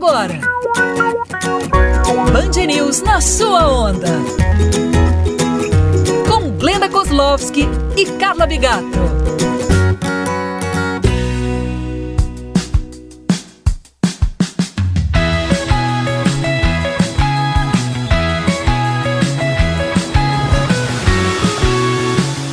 agora. Band News na sua onda. Com Glenda Kozlowski e Carla Bigato.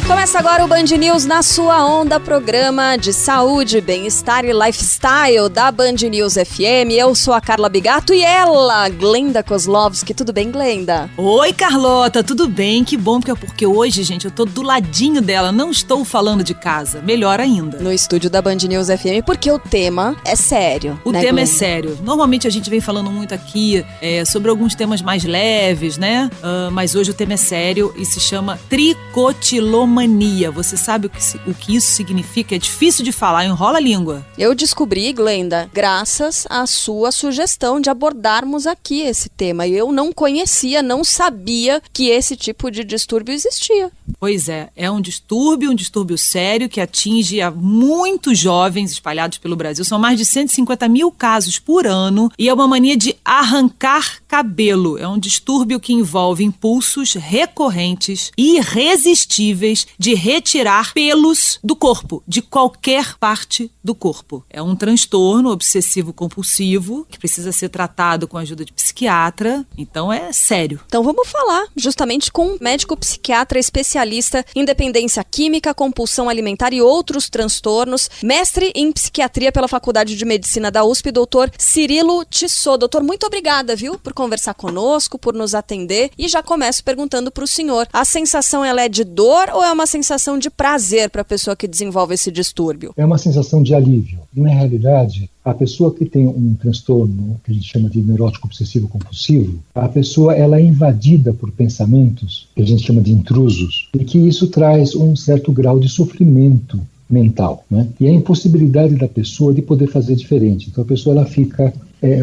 Começa agora o Band News na sua onda, programa de saúde, bem-estar e lifestyle da Band News FM. Eu sou a Carla Bigato e ela, Glenda Kozlowski. Tudo bem, Glenda? Oi, Carlota, tudo bem? Que bom, porque hoje, gente, eu tô do ladinho dela, não estou falando de casa, melhor ainda. No estúdio da Band News FM, porque o tema é sério. O tema é sério. Normalmente a gente vem falando muito aqui sobre alguns temas mais leves, né? Mas hoje o tema é sério e se chama tricotilomania. Você sabe o que isso significa? É difícil de falar, enrola a língua. Eu descobri, Glenda, graças à sua sugestão de abordarmos aqui esse tema. Eu não conhecia, não sabia que esse tipo de distúrbio existia. Pois é um distúrbio sério que atinge a muitos jovens espalhados pelo Brasil. São mais de 150 mil casos por ano e é uma mania de arrancar cabelo. É um distúrbio que envolve impulsos recorrentes e irresistíveis de retirar pelos do corpo, de qualquer parte do corpo. É um transtorno obsessivo-compulsivo que precisa ser tratado com a ajuda de psiquiatra, então é sério. Então vamos falar justamente com um médico psiquiatra especialista em dependência química, compulsão alimentar e outros transtornos, mestre em psiquiatria pela Faculdade de Medicina da USP, doutor Cirilo Tissot. Doutor, muito obrigada, viu, por conversar conosco, por nos atender, e já começo perguntando para o senhor, a sensação ela é de dor ou é uma sensação de prazer para a pessoa que desenvolve esse distúrbio? É uma sensação de alívio. E, na realidade, a pessoa que tem um transtorno que a gente chama de neurótico obsessivo compulsivo, a pessoa ela é invadida por pensamentos que a gente chama de intrusos, e que isso traz um certo grau de sofrimento mental, né? E a impossibilidade da pessoa de poder fazer diferente. Então a pessoa ela fica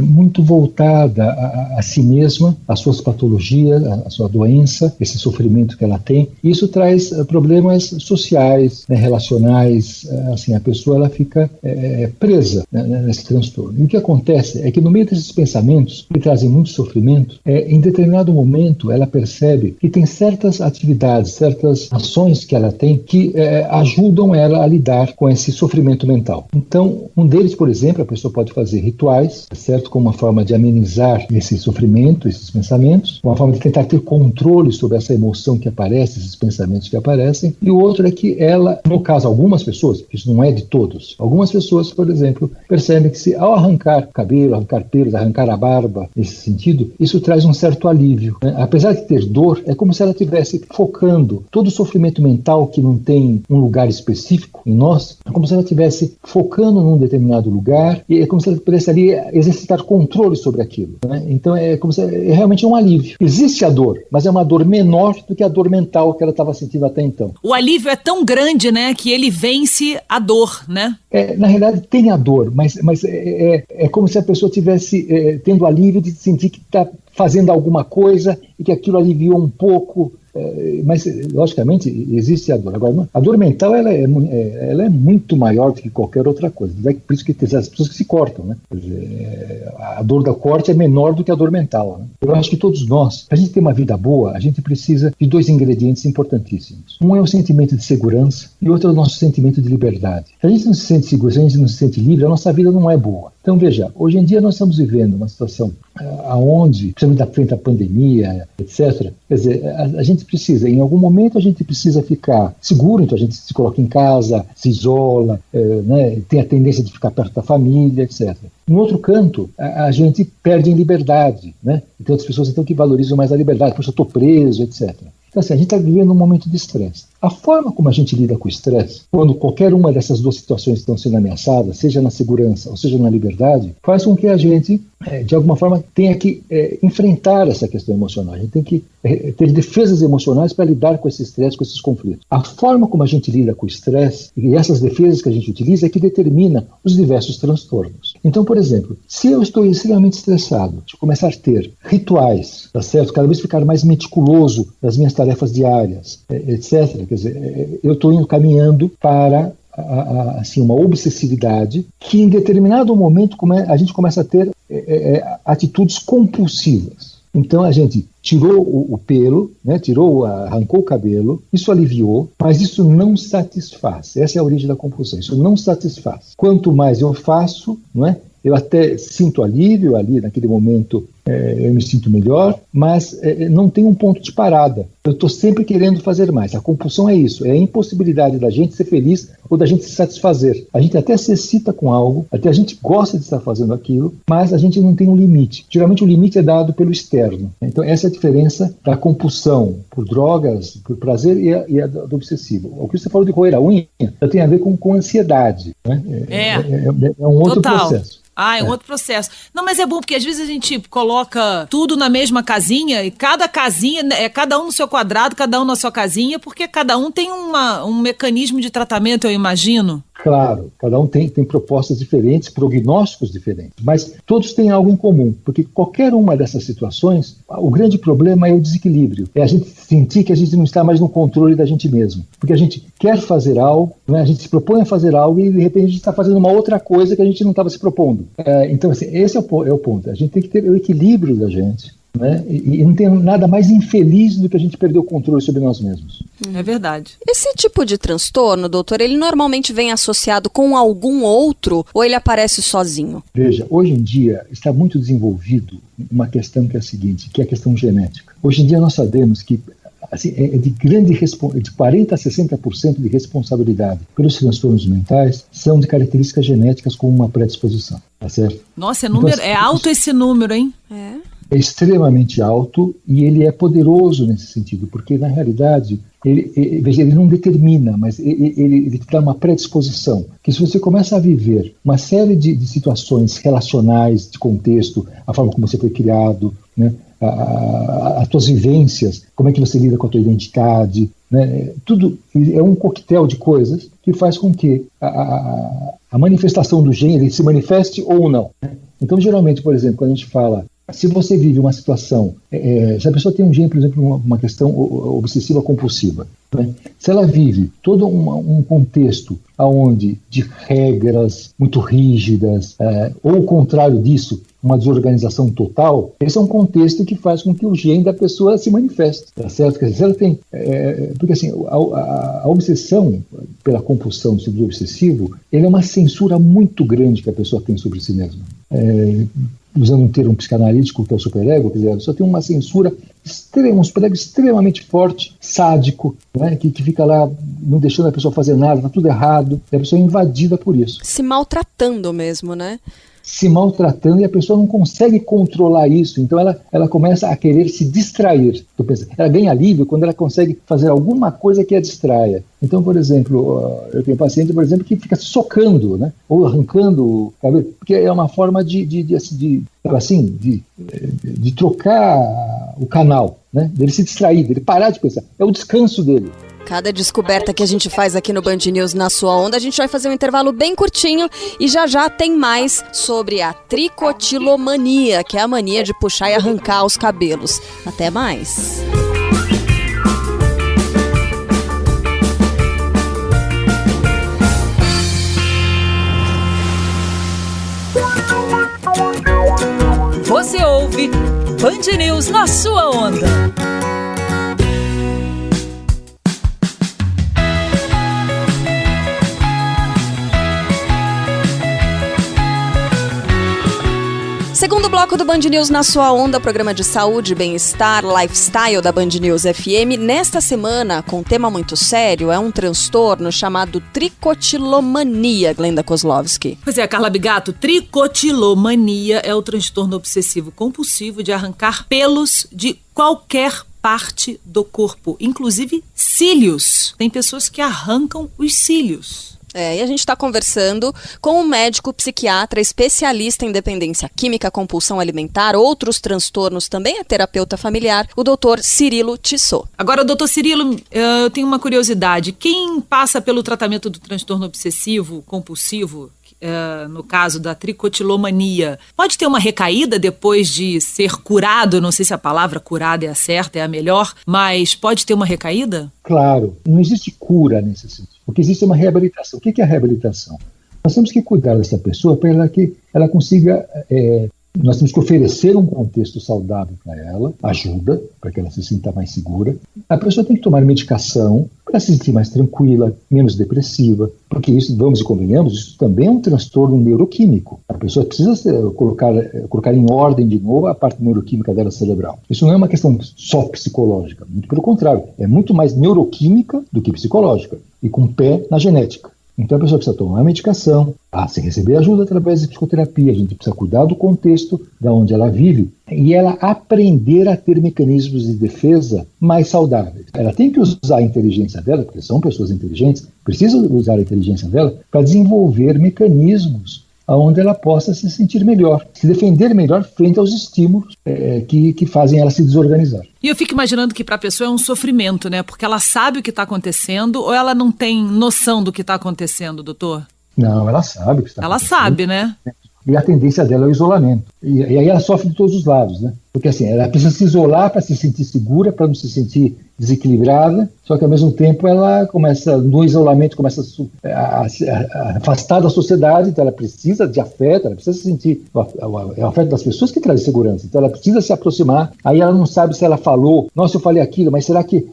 muito voltada a si mesma, às suas patologias, à sua doença, esse sofrimento que ela tem. Isso traz problemas sociais, né, relacionais. Assim, a pessoa ela fica presa, né, nesse transtorno. E o que acontece é que no meio desses pensamentos que trazem muito sofrimento, em determinado momento ela percebe que tem certas atividades, certas ações que ela tem que ajudam ela a lidar com esse sofrimento mental. Então, um deles, por exemplo, a pessoa pode fazer rituais, certo? Como uma forma de amenizar esse sofrimento, esses pensamentos, uma forma de tentar ter controle sobre essa emoção que aparece, esses pensamentos que aparecem. E o outro é que ela, no caso, algumas pessoas, isso não é de todos, algumas pessoas, por exemplo, percebem que se ao arrancar cabelo, arrancar pelos, arrancar a barba, nesse sentido, isso traz um certo alívio, né? Apesar de ter dor, é como se ela estivesse focando todo o sofrimento mental que não tem um lugar específico em nós, é como se ela estivesse focando num determinado lugar e é como se ela pudesse ali exercitar controle sobre aquilo, né? Então é como se é realmente um alívio. Existe a dor, mas é uma dor menor do que a dor mental que ela estava sentindo até então. O alívio é tão grande, né, que ele vence a dor, né? Na realidade tem a dor, mas é como se a pessoa tivesse tendo alívio de sentir que está fazendo alguma coisa e que aquilo aliviou um pouco. Mas, logicamente, existe a dor. Agora, a dor mental ela é muito maior do que qualquer outra coisa. Por isso que tem as pessoas que se cortam, né? A dor da corte é menor do que a dor mental, né? Eu acho que todos nós, para a gente ter uma vida boa, a gente precisa de dois ingredientes importantíssimos. Um é o sentimento de segurança e outro é o nosso sentimento de liberdade. Se a gente não se sente seguro, se a gente não se sente livre, a nossa vida não é boa. Então, veja, hoje em dia nós estamos vivendo uma situação onde, principalmente da frente à pandemia, etc., quer dizer, a gente precisa, em algum momento a gente precisa ficar seguro, então a gente se coloca em casa, se isola, né, tem a tendência de ficar perto da família, etc. Em outro canto, a gente perde em liberdade, né? Então as pessoas então que valorizam mais a liberdade, poxa, eu estou preso, etc. Então assim, a gente está vivendo um momento de estresse. A forma como a gente lida com o estresse, quando qualquer uma dessas duas situações estão sendo ameaçadas, seja na segurança ou seja na liberdade, faz com que a gente, de alguma forma, tenha que enfrentar essa questão emocional. A gente tem que ter defesas emocionais para lidar com esse estresse, com esses conflitos. A forma como a gente lida com o estresse e essas defesas que a gente utiliza é que determina os diversos transtornos. Então, por exemplo, se eu estou extremamente estressado, se eu começar a ter rituais, tá certo? Cada vez ficar mais meticuloso nas minhas tarefas diárias, etc. Quer dizer, eu estou indo caminhando para assim, uma obsessividade que em determinado momento a gente começa a ter atitudes compulsivas. Então a gente tirou o pelo, né, arrancou o cabelo, isso aliviou, mas isso não satisfaz. Essa é a origem da compulsão, isso não satisfaz. Quanto mais eu faço, não é? Eu até sinto alívio ali, naquele momento eu me sinto melhor, mas não tem um ponto de parada. Eu estou sempre querendo fazer mais. A compulsão é isso, é a impossibilidade da gente ser feliz ou da gente se satisfazer. A gente até se excita com algo, até a gente gosta de estar fazendo aquilo, mas a gente não tem um limite. Geralmente o limite é dado pelo externo. Então essa é a diferença da compulsão por drogas, por prazer e a do obsessivo. O que você falou de roer a unha tem a ver com ansiedade. Né? É um outro processo. É um outro processo. Não, mas é bom porque às vezes a gente coloca tudo na mesma casinha e cada casinha, cada um no seu quadrado, cada um na sua casinha, porque cada um tem um mecanismo de tratamento, eu imagino. Claro, cada um tem propostas diferentes, prognósticos diferentes, mas todos têm algo em comum, porque qualquer uma dessas situações, o grande problema é o desequilíbrio, é a gente sentir que a gente não está mais no controle da gente mesmo, porque a gente quer fazer algo, né, a gente se propõe a fazer algo e de repente a gente está fazendo uma outra coisa que a gente não estava se propondo. Então, assim, esse é o ponto, a gente tem que ter o equilíbrio da gente. Né? E não tem nada mais infeliz do que a gente perder o controle sobre nós mesmos. É verdade. Esse tipo de transtorno, doutor, ele normalmente vem associado com algum outro ou ele aparece sozinho? Veja, hoje em dia está muito desenvolvido uma questão que é a seguinte, que é a questão genética. Hoje em dia nós sabemos que assim, de 40% a 60% de responsabilidade pelos transtornos mentais são de características genéticas com uma predisposição, tá certo? Nossa, é alto esse número, hein? É extremamente alto e ele é poderoso nesse sentido, porque na realidade ele não determina, mas ele dá uma predisposição, que se você começa a viver uma série de situações relacionais, de contexto, a forma como você foi criado, né, as tuas vivências, como é que você lida com a tua identidade, né, tudo é um coquetel de coisas que faz com que a manifestação do gene ele se manifeste ou não. Né? Então, geralmente, por exemplo, quando a gente fala, se você vive uma situação, se a pessoa tem um gene, por exemplo, uma questão obsessiva compulsiva, né? Se ela vive todo um contexto onde de regras muito rígidas, ou o contrário disso, uma desorganização total, esse é um contexto que faz com que o gene da pessoa se manifeste, tá certo? Quer dizer, ela tem, porque assim, a obsessão pela compulsão do sentido obsessivo, ele é uma censura muito grande que a pessoa tem sobre si mesma. Usando um termo psicanalítico, que é o superego, quer dizer, a pessoa tem uma censura, um superego extremamente forte, sádico, né, que fica lá não deixando a pessoa fazer nada, tá tudo errado, e a pessoa é invadida por isso. Se maltratando mesmo, né? Se maltratando e a pessoa não consegue controlar isso, então ela começa a querer se distrair. Ela ganha alívio quando ela consegue fazer alguma coisa que a distraia. Então, por exemplo, eu tenho paciente, por exemplo, que fica socando, né, ou arrancando o cabelo, porque é uma forma de trocar o canal, né, dele se distrair, dele parar de pensar. É o descanso dele. Cada descoberta que a gente faz aqui no Band News Na Sua Onda, a gente vai fazer um intervalo bem curtinho e já tem mais sobre a tricotilomania, que é a mania de puxar e arrancar os cabelos. Até mais! Você ouve Band News Na Sua Onda. Segundo bloco do Band News Na Sua Onda, programa de saúde, bem-estar, lifestyle da Band News FM. Nesta semana, com um tema muito sério, é um transtorno chamado tricotilomania, Glenda Kozlovski. Pois é, Carla Bigato, tricotilomania é o transtorno obsessivo compulsivo de arrancar pelos de qualquer parte do corpo, inclusive cílios. Tem pessoas que arrancam os cílios. E a gente está conversando com um médico psiquiatra especialista em dependência química, compulsão alimentar, outros transtornos, também é terapeuta familiar, o doutor Cirilo Tissot. Agora, doutor Cirilo, eu tenho uma curiosidade. Quem passa pelo tratamento do transtorno obsessivo compulsivo, no caso da tricotilomania, pode ter uma recaída depois de ser curado? Não sei se a palavra curada é a certa, é a melhor, mas pode ter uma recaída? Claro, não existe cura nesse sentido. O que existe é uma reabilitação. O que é a reabilitação? Nós temos que cuidar dessa pessoa para que ela consiga Nós temos que oferecer um contexto saudável para ela, ajuda, para que ela se sinta mais segura. A pessoa tem que tomar medicação para se sentir mais tranquila, menos depressiva, porque isso, vamos e convenhamos, isso também é um transtorno neuroquímico. A pessoa precisa colocar em ordem de novo a parte neuroquímica dela cerebral. Isso não é uma questão só psicológica, muito pelo contrário, é muito mais neuroquímica do que psicológica, e com pé na genética. Então a pessoa precisa tomar medicação, se receber ajuda através de psicoterapia, a gente precisa cuidar do contexto da onde ela vive e ela aprender a ter mecanismos de defesa mais saudáveis. Ela tem que usar a inteligência dela, porque são pessoas inteligentes, precisa usar a inteligência dela para desenvolver mecanismos onde ela possa se sentir melhor, se defender melhor frente aos estímulos que fazem ela se desorganizar. E eu fico imaginando que para a pessoa é um sofrimento, né? Porque ela sabe o que está acontecendo ou ela não tem noção do que está acontecendo, doutor? Não, ela sabe o que está acontecendo. Ela sabe, né? E a tendência dela é o isolamento. E aí ela sofre de todos os lados, né? Porque assim, ela precisa se isolar para se sentir segura, para não se sentir desequilibrada, só que ao mesmo tempo ela começa, no isolamento, começa a afastar da sociedade, então ela precisa de afeto, ela precisa se sentir, é o afeto das pessoas que traz segurança, então ela precisa se aproximar, aí ela não sabe se ela falou, nossa, eu falei aquilo, mas será que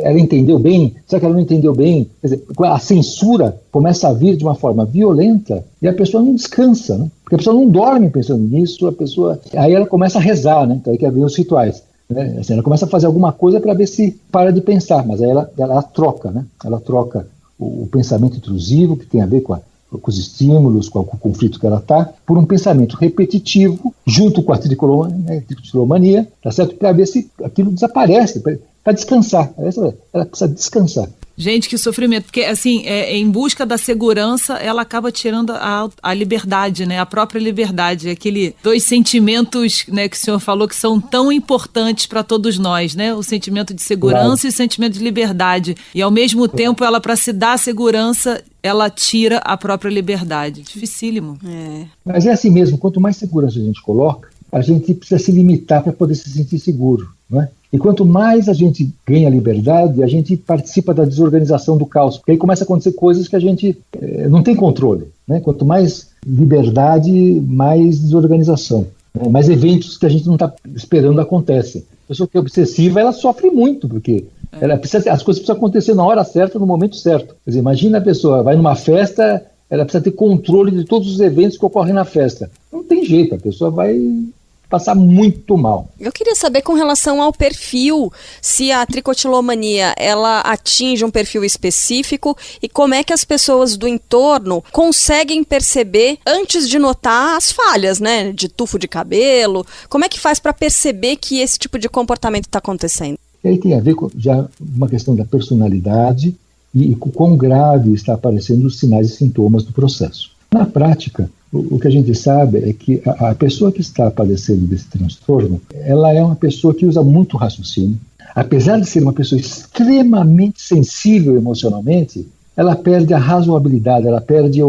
ela entendeu bem? Será que ela não entendeu bem? Quer dizer, a censura começa a vir de uma forma violenta e a pessoa não descansa, né? Porque a pessoa não dorme pensando nisso, aí ela começa a rezar, né? Então aí que vem os rituais. Né? Assim, ela começa a fazer alguma coisa para ver se para de pensar, mas aí ela troca, né? Ela troca o pensamento intrusivo, que tem a ver com os estímulos, com o conflito que ela está, por um pensamento repetitivo, junto com a tricotilomania, tá certo? Para ver se aquilo desaparece, para descansar. Ela precisa descansar. Gente, que sofrimento, porque assim, em busca da segurança, ela acaba tirando a liberdade, né? A própria liberdade, aquele dois sentimentos, né, que o senhor falou que são tão importantes para todos nós, né? O sentimento de segurança, claro, e o sentimento de liberdade. E ao mesmo tempo, ela, para se dar segurança, ela tira a própria liberdade. Dificílimo. Mas é assim mesmo, quanto mais segurança a gente coloca, a gente precisa se limitar para poder se sentir seguro, não é? E quanto mais a gente ganha liberdade, a gente participa da desorganização do caos, porque aí começa a acontecer coisas que a gente não tem controle, né? Quanto mais liberdade, mais desorganização, né? Mais eventos que a gente não está esperando acontecem. A pessoa que é obsessiva, ela sofre muito, porque as coisas precisam acontecer na hora certa, no momento certo. Quer dizer, imagina a pessoa vai numa festa, ela precisa ter controle de todos os eventos que ocorrem na festa. Não tem jeito, a pessoa vai passar muito mal. Eu queria saber com relação ao perfil, se a tricotilomania ela atinge um perfil específico e como é que as pessoas do entorno conseguem perceber antes de notar as falhas, né, de tufo de cabelo. Como é que faz para perceber que esse tipo de comportamento está acontecendo? E aí tem a ver com já uma questão da personalidade e com quão grave está aparecendo os sinais e sintomas do processo. Na prática, o que a gente sabe é que a pessoa que está padecendo desse transtorno, ela é uma pessoa que usa muito raciocínio. Apesar de ser uma pessoa extremamente sensível emocionalmente, ela perde a razoabilidade, ela perde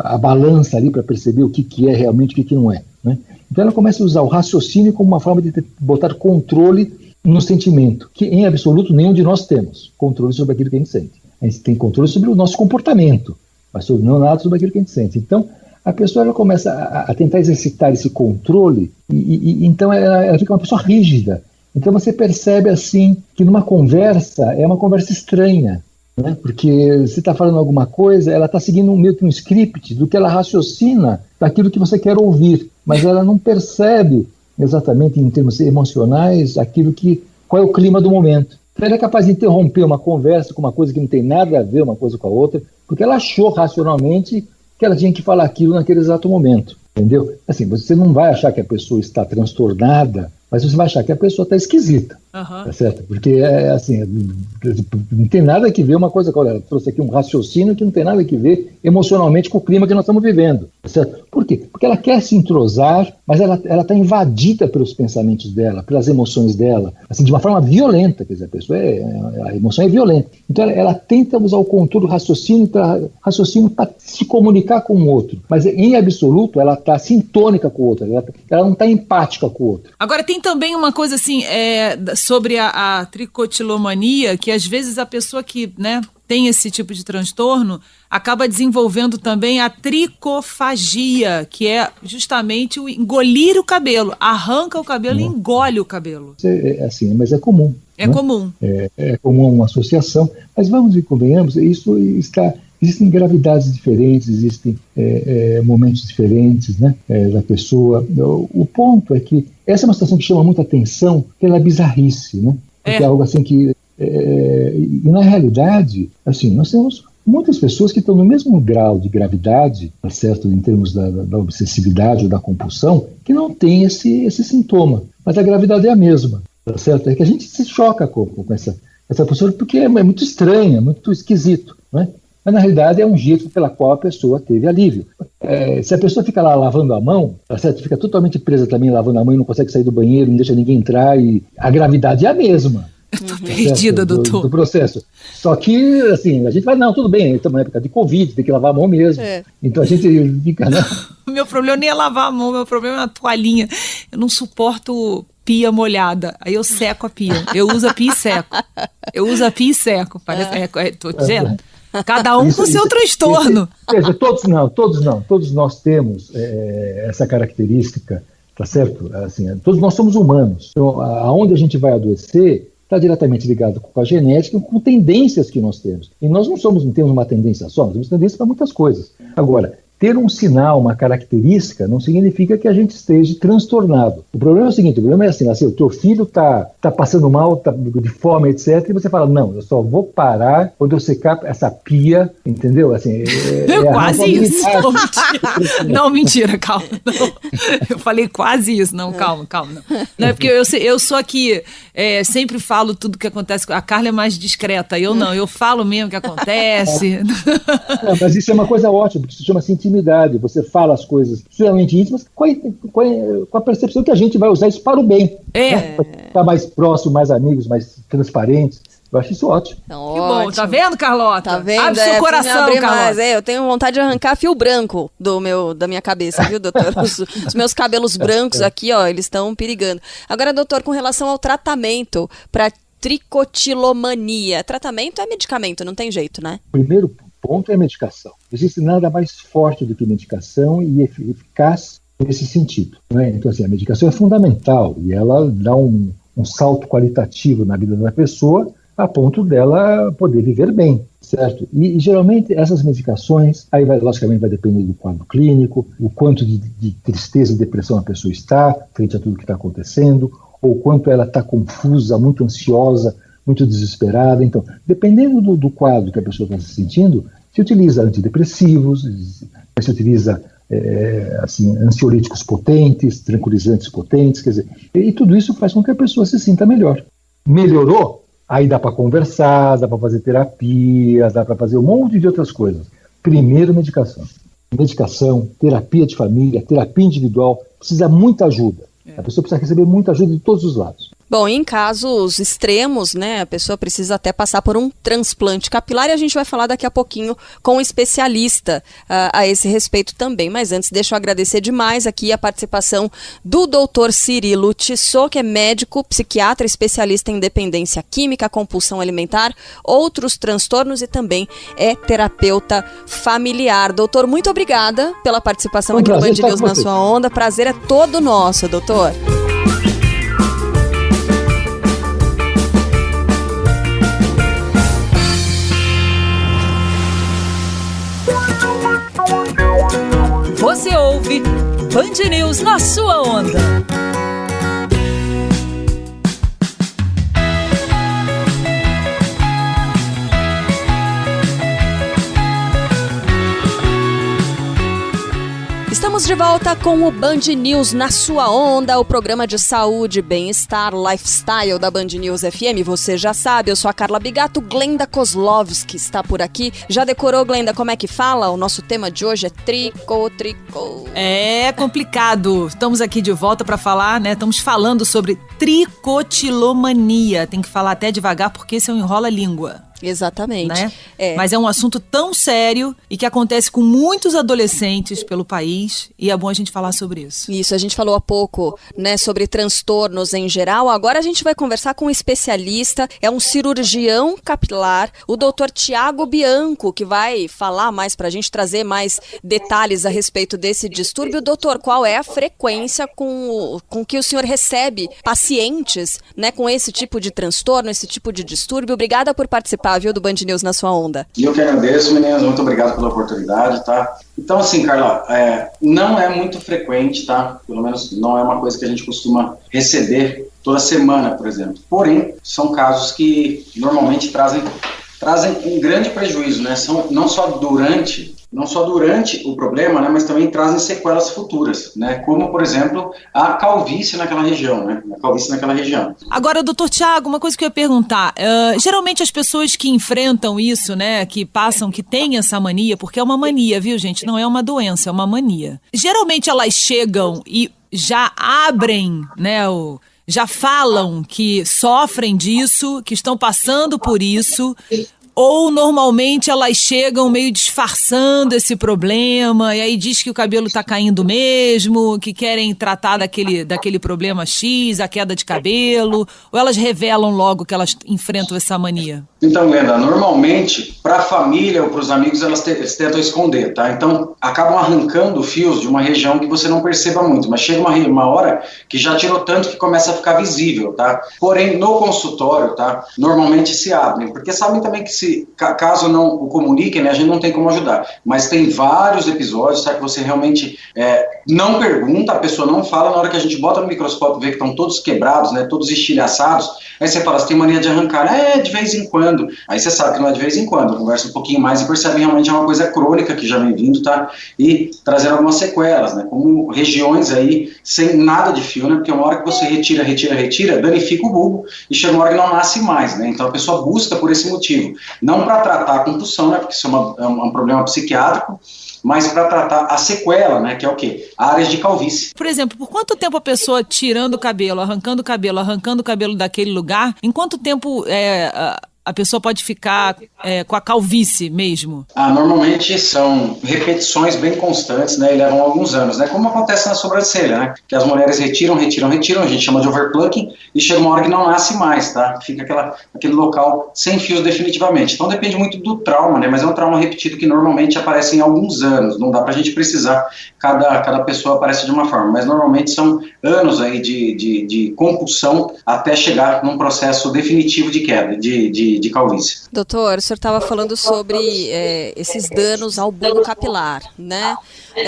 a balança ali para perceber o que é realmente e o que não é, né? Então ela começa a usar o raciocínio como uma forma de botar controle no sentimento, que em absoluto nenhum de nós temos controle sobre aquilo que a gente sente. A gente tem controle sobre o nosso comportamento, mas não nada sobre aquilo que a gente sente. Então, a pessoa ela começa a tentar exercitar esse controle e então ela fica uma pessoa rígida. Então você percebe assim que numa conversa é uma conversa estranha, né? Porque você está falando alguma coisa, ela está seguindo meio que um script do que ela raciocina daquilo que você quer ouvir, mas ela não percebe exatamente em termos emocionais qual é o clima do momento. Então ela é capaz de interromper uma conversa com uma coisa que não tem nada a ver uma coisa com a outra, porque ela achou racionalmente que ela tinha que falar aquilo naquele exato momento, entendeu? Assim, você não vai achar que a pessoa está transtornada, mas você vai achar que a pessoa está esquisita, tá certo? Porque, assim, não tem nada a ver uma coisa com a outra. Ela trouxe aqui um raciocínio que não tem nada a ver emocionalmente com o clima que nós estamos vivendo, tá certo? Por quê? Porque ela quer se entrosar, mas ela está invadida pelos pensamentos dela, pelas emoções dela, assim, de uma forma violenta, quer dizer, a emoção é violenta. Então ela tenta usar o controle do raciocínio para se comunicar com o outro, mas em absoluto ela está sintônica com o outro, ela não está empática com o outro. Agora tem também uma coisa assim, sobre a tricotilomania, que às vezes a pessoa que, né, tem esse tipo de transtorno, acaba desenvolvendo também a tricofagia, que é justamente o engolir o cabelo. Arranca o cabelo e engole o cabelo. Assim, mas é comum. É comum. É comum uma associação, mas vamos e convenhamos, existem gravidades diferentes, existem momentos diferentes, né, da pessoa. O ponto é que essa é uma situação que chama muita atenção pela bizarrice, né? Porque é algo assim que... e na realidade, assim, nós temos muitas pessoas que estão no mesmo grau de gravidade, tá certo, em termos da obsessividade ou da compulsão, que não tem esse sintoma. Mas a gravidade é a mesma, tá certo? É que a gente se choca com essa pessoa porque é muito estranha, é muito esquisito, né? Mas na realidade é um jeito pela qual a pessoa teve alívio. Se a pessoa fica lá lavando a mão, tá certo? Fica totalmente presa também lavando a mão e não consegue sair do banheiro, não deixa ninguém entrar, e a gravidade é a mesma. Eu tô perdida, doutor. Do processo. Só que, assim, a gente vai, não, tudo bem, estamos na época de Covid, tem que lavar a mão mesmo. Então a gente fica... Né? O meu problema nem é lavar a mão, meu problema é a toalhinha. Eu não suporto pia molhada, aí eu seco a pia. Eu uso a pia e seco. Parece, tô dizendo. Cada um com o seu transtorno. Todos nós temos essa característica, tá certo? Assim, todos nós somos humanos. Então, aonde a gente vai adoecer está diretamente ligado com a genética e com tendências que nós temos. E nós não temos uma tendência só, nós temos tendência para muitas coisas. Agora, ter um sinal, uma característica, não significa que a gente esteja transtornado. O problema é o seguinte, o problema é assim, o teu filho tá passando mal, tá de fome, etc, e você fala, não, eu só vou parar quando eu secar essa pia, entendeu? Assim, quase isso. Não, mentira, calma. Não. Eu falei quase isso, não, calma. Não é porque eu sou aqui, sempre falo tudo que acontece, a Carla é mais discreta, eu não, eu falo mesmo o que acontece. Não, mas isso é uma coisa ótima, porque isso chama-se intimidade. Você fala as coisas extremamente íntimas com a percepção que a gente vai usar isso para o bem. Né? Para ficar mais próximo, mais amigos, mais transparentes. Eu acho isso ótimo. Então, que bom, tá vendo, Carlota? Tá vendo? Abre seu coração, Carlota. Eu tenho vontade de arrancar fio branco da minha cabeça, viu, doutor? Os meus cabelos brancos aqui, ó, eles estão perigando. Agora, doutor, com relação ao tratamento para tricotilomania, tratamento é medicamento, não tem jeito, né? Primeiro ponto é a medicação. Não existe nada mais forte do que medicação e eficaz nesse sentido, né? Então, assim, a medicação é fundamental e ela dá um salto qualitativo na vida da pessoa a ponto dela poder viver bem, certo? E geralmente essas medicações, aí logicamente vai depender do quadro clínico, o quanto de tristeza e depressão a pessoa está frente a tudo que está acontecendo, ou quanto ela está confusa, muito ansiosa, muito desesperada. Então, dependendo do quadro que a pessoa está se sentindo, se utiliza antidepressivos, se utiliza ansiolíticos potentes, tranquilizantes potentes, quer dizer, e tudo isso faz com que a pessoa se sinta melhor. Melhorou? Aí dá para conversar, dá para fazer terapia, dá para fazer um monte de outras coisas. Primeiro, medicação. Medicação, terapia de família, terapia individual, precisa muita ajuda. A pessoa precisa receber muita ajuda de todos os lados. Bom, em casos extremos, né, a pessoa precisa até passar por um transplante capilar e a gente vai falar daqui a pouquinho com um especialista a esse respeito também. Mas antes, deixa eu agradecer demais aqui a participação do Dr. Cirilo Tissot, que é médico, psiquiatra, especialista em dependência química, compulsão alimentar, outros transtornos e também é terapeuta familiar. Doutor, muito obrigada pela participação aqui no Band News na Sua Onda. Prazer é todo nosso, doutor. Você ouve Band News na sua onda. Estamos de volta com o Band News na sua onda, o programa de saúde, bem-estar, lifestyle da Band News FM. Você já sabe, eu sou a Carla Bigato, Glenda Kozlovski está por aqui. Já decorou, Glenda, como é que fala? O nosso tema de hoje é tricô. É complicado. Estamos aqui de volta para falar, né? Estamos falando sobre tricotilomania. Tem que falar até devagar porque esse é um enrola-língua. Exatamente. Né? Mas é um assunto tão sério e que acontece com muitos adolescentes pelo país e é bom a gente falar sobre isso. Isso, a gente falou há pouco, né, sobre transtornos em geral. Agora a gente vai conversar com um especialista, é um cirurgião capilar, o Dr. Tiago Bianco, que vai falar mais pra gente, trazer mais detalhes a respeito desse distúrbio. Doutor, qual é a frequência com que o senhor recebe pacientes, né, com esse tipo de transtorno, esse tipo de distúrbio? Obrigada por participar, viu, do Band News na sua onda. E eu que agradeço, meninas, muito obrigado pela oportunidade, tá? Então, assim, Carla, não é muito frequente, tá? Pelo menos não é uma coisa que a gente costuma receber toda semana, por exemplo. Porém, são casos que normalmente trazem um grande prejuízo, né? Não só durante o problema, né, mas também trazem sequelas futuras, né, como, por exemplo, a calvície naquela região, né, Agora, doutor Tiago, uma coisa que eu ia perguntar, geralmente as pessoas que enfrentam isso, né, que têm essa mania, porque é uma mania, viu, gente, não é uma doença, é uma mania. Geralmente elas chegam e já abrem, né, já falam que sofrem disso, que estão passando por isso, ou normalmente elas chegam meio disfarçando esse problema e aí diz que o cabelo está caindo mesmo, que querem tratar daquele problema X, a queda de cabelo, ou elas revelam logo que elas enfrentam essa mania? Então, Glenda, normalmente, para a família ou para os amigos, eles tentam esconder, tá? Então, acabam arrancando fios de uma região que você não perceba muito, mas chega uma hora que já tirou tanto que começa a ficar visível, tá? Porém, no consultório, tá? Normalmente se abrem, porque sabem também que caso não o comuniquem, né, a gente não tem como ajudar. Mas tem vários episódios, tá? Que você realmente não pergunta, a pessoa não fala, na hora que a gente bota no microscópio e vê que estão todos quebrados, né? Todos estilhaçados, aí você fala, você tem mania de arrancar, de vez em quando. Aí você sabe que não é de vez em quando, conversa um pouquinho mais e percebe realmente é uma coisa crônica que já vem vindo, tá? E trazendo algumas sequelas, né? Como regiões aí sem nada de fio, né? Porque uma hora que você retira, danifica o bulbo e chega uma hora que não nasce mais, né? Então a pessoa busca por esse motivo. Não para tratar a compulsão, né? Porque isso é um problema psiquiátrico, mas para tratar a sequela, né, que é o quê? Áreas de calvície. Por exemplo, por quanto tempo a pessoa tirando o cabelo, arrancando o cabelo daquele lugar, em quanto tempo a pessoa pode ficar com a calvície mesmo? Normalmente são repetições bem constantes, né, e levam alguns anos, né, como acontece na sobrancelha, né, que as mulheres retiram, a gente chama de overplucking, e chega uma hora que não nasce mais, tá, fica aquele local sem fios definitivamente. Então depende muito do trauma, né, mas é um trauma repetido que normalmente aparece em alguns anos, não dá pra gente precisar, cada pessoa aparece de uma forma, mas normalmente são anos aí de compulsão até chegar num processo definitivo de queda, de calvície. Doutor, o senhor estava falando sobre esses danos ao bulbo capilar, né?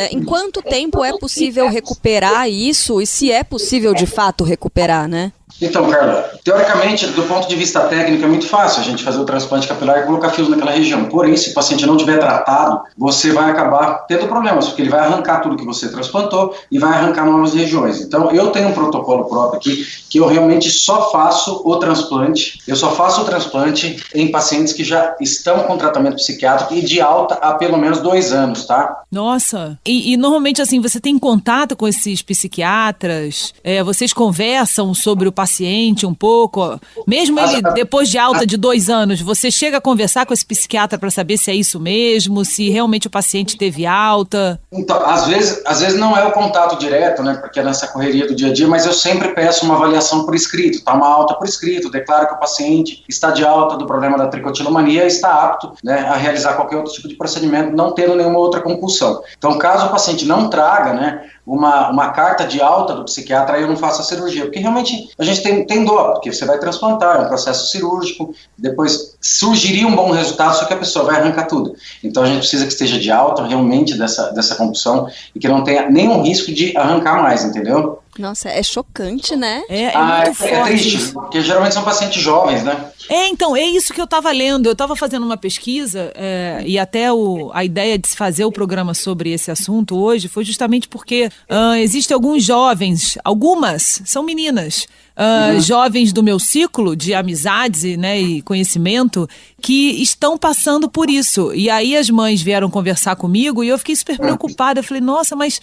Em quanto tempo é possível recuperar isso e se é possível de fato recuperar, né? Então, Carla, teoricamente, do ponto de vista técnico, é muito fácil a gente fazer o transplante capilar e colocar fios naquela região. Porém, se o paciente não tiver tratado, você vai acabar tendo problemas, porque ele vai arrancar tudo que você transplantou e vai arrancar novas regiões. Então, eu tenho um protocolo próprio aqui, que eu realmente só faço o transplante. Eu só faço o transplante em pacientes que já estão com tratamento psiquiátrico e de alta há pelo menos 2 anos, tá? Nossa! E normalmente, assim, você tem contato com esses psiquiatras? Vocês conversam sobre o paciente um pouco? Mesmo ele, depois de alta de 2 anos, você chega a conversar com esse psiquiatra para saber se é isso mesmo, se realmente o paciente teve alta? Então, às vezes não é o contato direto, né, porque é nessa correria do dia a dia, mas eu sempre peço uma avaliação por escrito, tá? Uma alta por escrito, declaro que o paciente está de alta do problema da tricotilomania e está apto, né, a realizar qualquer outro tipo de procedimento, não tendo nenhuma outra compulsão. Então, caso o paciente não traga, né, uma carta de alta do psiquiatra, aí eu não faço a cirurgia, porque realmente a gente tem dó, porque você vai transplantar, é um processo cirúrgico, depois surgiria um bom resultado, só que a pessoa vai arrancar tudo. Então a gente precisa que esteja de alta realmente dessa compulsão e que não tenha nenhum risco de arrancar mais, entendeu? Nossa, é chocante, né? É muito forte. É triste, porque geralmente são pacientes jovens, né? Então, é isso que eu estava lendo. Eu estava fazendo uma pesquisa e até a ideia de se fazer o programa sobre esse assunto hoje foi justamente porque existem alguns jovens, algumas são meninas, jovens do meu ciclo de amizades, né, e conhecimento que estão passando por isso. E aí as mães vieram conversar comigo e eu fiquei super preocupada. Eu falei, nossa, mas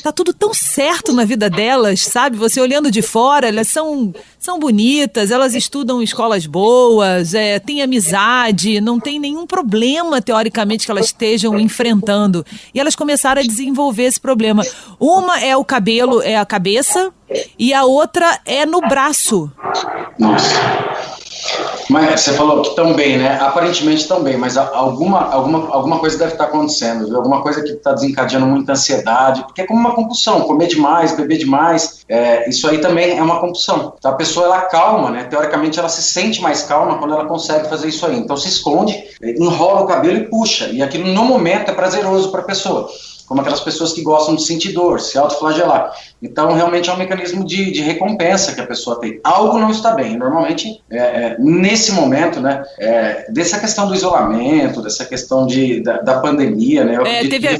tá tudo tão certo na vida delas, sabe? Você olhando de fora, elas são bonitas, elas estudam em escolas boas, têm amizade, não tem nenhum problema, teoricamente, que elas estejam enfrentando. E elas começaram a desenvolver esse problema. Uma é o cabelo, é a cabeça, e a outra é no braço. Nossa. Mas você falou que estão bem, né? Aparentemente estão bem, mas alguma coisa deve estar acontecendo, viu? Alguma coisa que está desencadeando muita ansiedade, porque é como uma compulsão, comer demais, beber demais, isso aí também é uma compulsão. Então a pessoa, ela calma, né? Teoricamente ela se sente mais calma quando ela consegue fazer isso aí. Então se esconde, enrola o cabelo e puxa, e aquilo no momento é prazeroso para a pessoa. Como aquelas pessoas que gostam de sentir dor, se autoflagelar. Então, realmente é um mecanismo de recompensa que a pessoa tem. Algo não está bem. Normalmente, nesse momento, né, dessa questão do isolamento, dessa questão da pandemia, né?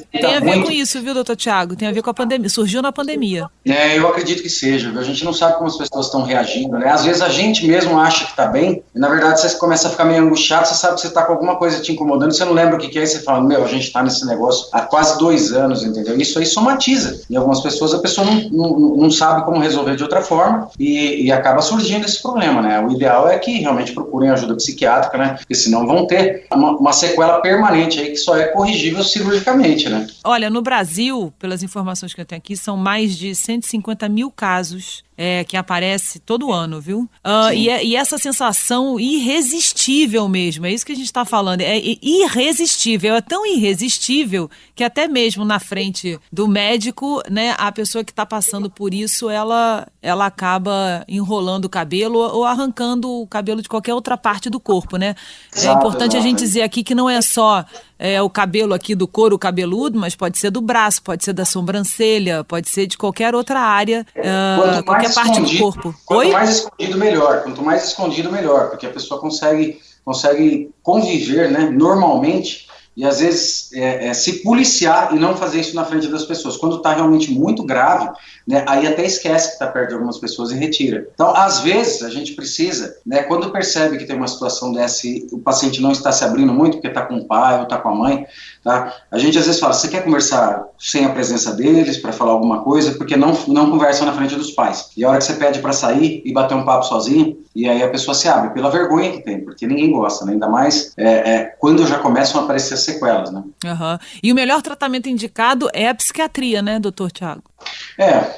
Tem a ver com isso, viu, doutor Tiago? Tem a ver com a pandemia. Surgiu na pandemia. Eu acredito que seja, viu? A gente não sabe como as pessoas estão reagindo, né? Às vezes a gente mesmo acha que está bem, e na verdade você começa a ficar meio angustiado, você sabe que você está com alguma coisa te incomodando, você não lembra o que é, e você fala, a gente está nesse negócio há quase 2 anos, entendeu? Isso aí somatiza. E algumas pessoas, a pessoa não sabe como resolver de outra forma e acaba surgindo esse problema, né? O ideal é que realmente procurem ajuda psiquiátrica, né? Porque senão vão ter uma sequela permanente aí que só é corrigível cirurgicamente, né? Olha, no Brasil, pelas informações que eu tenho aqui, são mais de 150 mil casos que aparece todo ano, viu? E essa sensação irresistível mesmo, é isso que a gente está falando, é irresistível, é tão irresistível que até mesmo na frente do médico, né, a pessoa que está passando por isso, ela acaba enrolando o cabelo ou arrancando o cabelo de qualquer outra parte do corpo, né? É importante a gente dizer aqui que não é só o cabelo aqui do couro cabeludo, mas pode ser do braço, pode ser da sobrancelha, pode ser de qualquer outra área, qualquer parte do corpo. Quanto mais escondido, melhor. Quanto mais escondido, melhor, porque a pessoa consegue conviver, né, normalmente e às vezes se policiar e não fazer isso na frente das pessoas. Quando está realmente muito grave, né, aí até esquece que está perto de algumas pessoas e retira. Então, às vezes, a gente precisa, né, quando percebe que tem uma situação dessa e o paciente não está se abrindo muito, porque está com o pai ou está com a mãe, tá? A gente às vezes fala, você quer conversar sem a presença deles, para falar alguma coisa, porque não conversam na frente dos pais. E a hora que você pede para sair e bater um papo sozinho, e aí a pessoa se abre, pela vergonha que tem, porque ninguém gosta, né? Ainda mais quando já começam a aparecer as sequelas, né? Uhum. E o melhor tratamento indicado é a psiquiatria, né, doutor Tiago?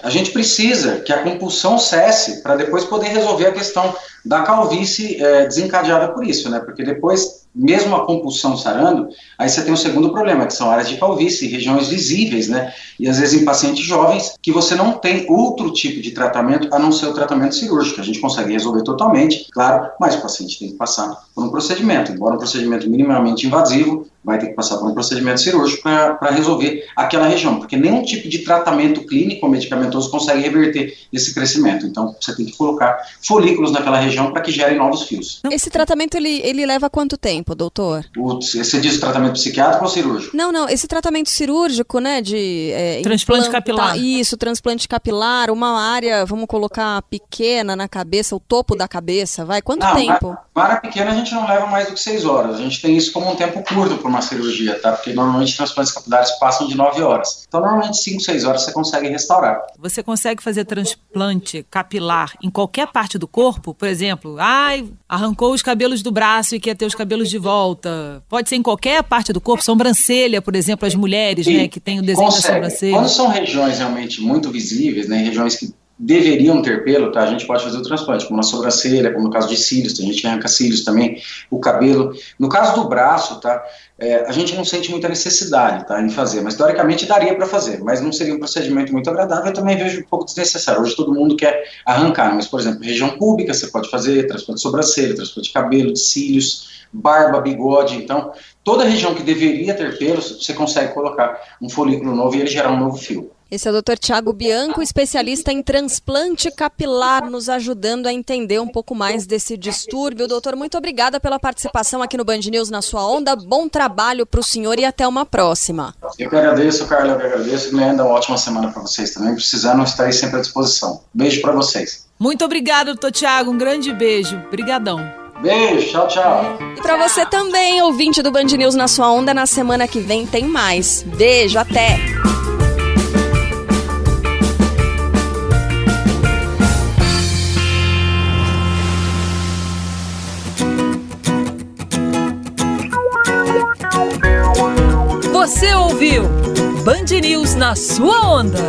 A gente precisa que a compulsão cesse para depois poder resolver a questão da calvície desencadeada por isso, né? Porque depois, mesmo a compulsão sarando, aí você tem um segundo problema, que são áreas de calvície, regiões visíveis, né? E às vezes em pacientes jovens, que você não tem outro tipo de tratamento a não ser o tratamento cirúrgico. A gente consegue resolver totalmente, claro, mas o paciente tem que passar por um procedimento. Embora um procedimento minimamente invasivo, vai ter que passar por um procedimento cirúrgico para resolver aquela região, porque nenhum tipo de tratamento clínico ou medicamentoso consegue reverter esse crescimento. Então, você tem que colocar folículos naquela região para que gerem novos fios. Esse tratamento, ele leva quanto tempo, doutor? Você diz tratamento psiquiátrico ou cirúrgico? Não, esse tratamento cirúrgico, né, de... transplante capilar. Isso, transplante capilar, uma área, vamos colocar, pequena na cabeça, o topo da cabeça, vai, quanto tempo? Para pequena a gente não leva mais do que 6 horas, a gente tem isso como um tempo curto para uma cirurgia, tá? Porque normalmente transplantes capilares passam de 9 horas. Então, normalmente 5, 6 horas você consegue restaurar. Você consegue fazer transplante capilar em qualquer parte do corpo? Por exemplo, arrancou os cabelos do braço e quer ter os cabelos de volta. Pode ser em qualquer parte do corpo, sobrancelha, por exemplo, as mulheres, né, que tem o desenho da sobrancelha. Quando são regiões realmente muito visíveis, né, regiões que deveriam ter pelo, tá? A gente pode fazer o transplante, como na sobrancelha, como no caso de cílios, tem gente que arranca cílios também, o cabelo. No caso do braço, tá? A gente não sente muita necessidade, tá, em fazer, mas teoricamente daria para fazer, mas não seria um procedimento muito agradável, eu também vejo um pouco desnecessário. Hoje todo mundo quer arrancar, mas, por exemplo, região pública você pode fazer transplante de sobrancelha, transplante de cabelo, de cílios, barba, bigode. Então, toda região que deveria ter pelos, você consegue colocar um folículo novo e ele gerar um novo fio. Esse é o Dr. Tiago Bianco, especialista em transplante capilar, nos ajudando a entender um pouco mais desse distúrbio. Doutor, muito obrigada pela participação aqui no Band News Na Sua Onda. Bom trabalho para o senhor e até uma próxima. Eu que agradeço, Carla, eu que agradeço. Glenda, uma ótima semana para vocês também. Precisando, estarei sempre à disposição. Beijo para vocês. Muito obrigada, doutor Tiago. Um grande beijo. Brigadão. Beijo, tchau, tchau. E para você também, ouvinte do Band News Na Sua Onda, na semana que vem tem mais. Beijo, até! Você ouviu Band News Na Sua Onda.